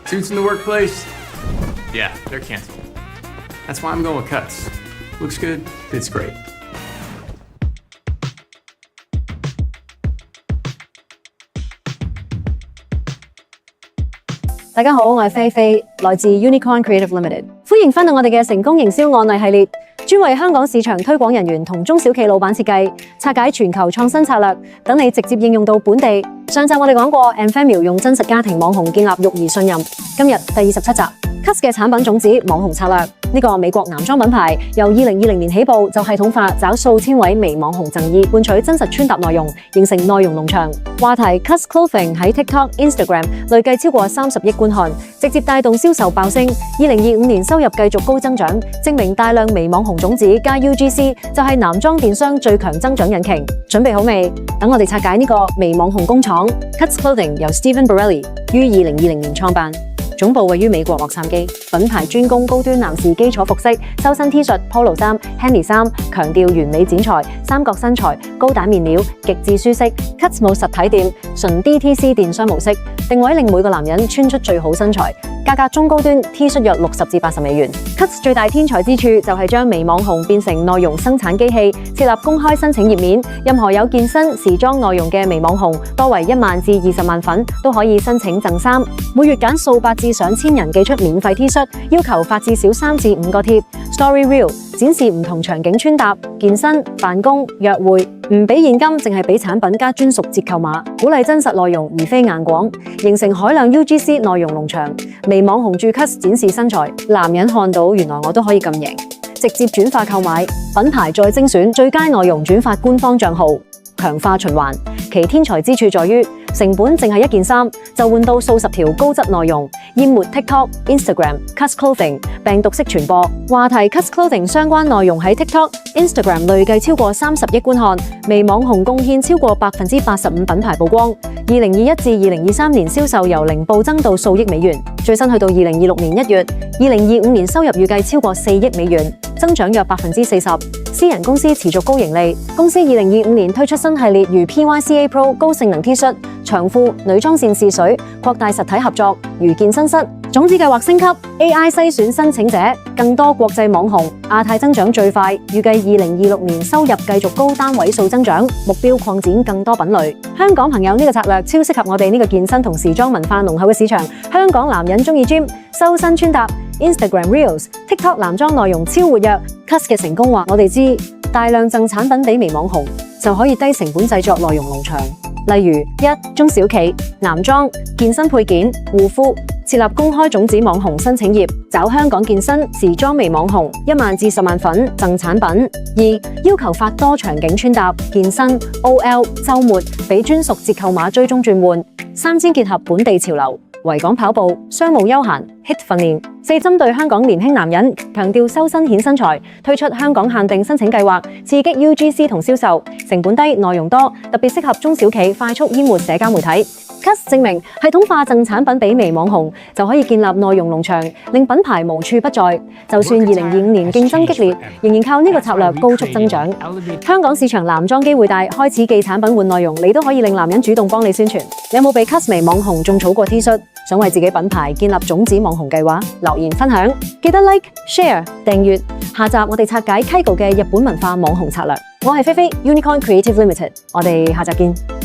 Suits in the workplace? Yeah, they're canceled. That's why I'm going with Cuts. Looks good, fits great. 大家好，我係菲菲，來自 Unicorn Creative Limited，歡迎返到我哋嘅成功營銷案例系列，專為香港市場推廣人員同中小企老闆設計，拆解全球創新策略，等你直接應用到本地。上集我哋講過 Enfamil 用真實家庭網紅建立育兒信任，今日第27集。Cuts 嘅產品種子網紅策略，呢個美國男裝品牌由2020年起步就系統化找數千位微網紅贈意，換取真實穿搭內容，形成內容農場。話題 Cuts Clothing 喺 TikTok、Instagram 累計超過30億觀看，直接帶動銷售爆升。2025年收入繼續高增長，證明大量微網紅種子加 UGC 就係男裝電商最強增長引擎。準備好未？等我哋拆解呢個微網紅工廠。Cuts Clothing 由 Stephen Borelli 於2020年創辦。總部位於美國洛杉磯，品牌專攻高端男士基礎服飾、修身 T 恤、Polo 衫、Handy 衫，強調完美剪裁、三角身材、高彈面料，極致舒適。Cuts 冇實體店，純 DTC 電商模式，定位令每個男人穿出最好身材。價格中高端 T 恤約60至80美元。Cuts 最大天才之處就係將微網紅變成內容生產機器，設立公開申請頁面，任何有健身、時裝內容嘅微網紅，多為1萬至20萬粉都可以申請贈衫。每月揀數百至上千人寄出免費 T 恤，要求發至少3至5個貼。Story Reel 展示唔同場景穿搭、健身、辦公、約會，唔俾現金，淨係俾產品加專屬折扣碼，鼓勵真實內容而非硬廣，形成海量 UGC 內容農場。微網紅駐 Cuts 展示身材，男人看到原來我都可以咁型，直接轉化購買，品牌再精選最佳內容轉發官方賬號，強化循環。其天才之處在於成本淨係一件衫就換到數十條高質內容，淹沒 TikTok、Instagram、Cuts Clothing 病毒式傳播。話題 Cuts Clothing 相關內容喺 TikTok、Instagram 累計超過30億觀看，微網紅貢獻超過85%品牌曝光。2021至2023年銷售由零暴增到數億美元，最新去到2026年1月，2025年收入預計超過4億美元，增長約40%。私人公司持續高盈利，公司2025年推出新系列如 PYCA Pro 高性能 T 恤、長褲、女裝線試水，擴大實體合作，如健身室。種子計劃升級 ，AI 篩選申請者，更多國際網紅，亞太增長最快，預計2026年收入繼續高單位數增長，目標擴展更多品類。香港朋友呢個策略超適合我哋呢個健身同時裝文化濃厚嘅市場。香港男人中意 gym， 修身穿搭。Instagram Reels、TikTok 男裝內容超活躍 ，Cuts 嘅成功話我哋知，大量贈產品俾微網紅就可以低成本製作內容農場。例如1中小企男裝、健身配件、護膚，設立公開種子網紅申請頁，找香港健身、時裝微網紅1萬至10萬粉贈產品。2要求發多場景穿搭、健身、OL、週末，俾專屬折扣碼追蹤轉換。3先結合本地潮流。維港跑步、商務休閒、HIIT 訓練。4針對香港年輕男人，強調修身顯身材，推出香港限定申請計劃，刺激 UGC 同銷售，成本低、內容多，特別適合中小企快速淹沒社交媒體。Cuts 證明系統化贈產品俾微網紅就可以建立內容農場，令品牌無處不在。就算2025年競爭激烈，仍然靠呢個策略高速增長。香港市場男裝機會大，開始寄產品換內容，你都可以令男人主動幫你宣傳。有冇被 Cuts 微網紅種草過 T 恤？想為自己品牌建立種子網紅計劃？留言分享，記得 Like、Share、訂閱。下集我哋拆解 Kygo 嘅日本文化網紅策略。我係菲菲 Unicorn Creative Limited，我哋下集見。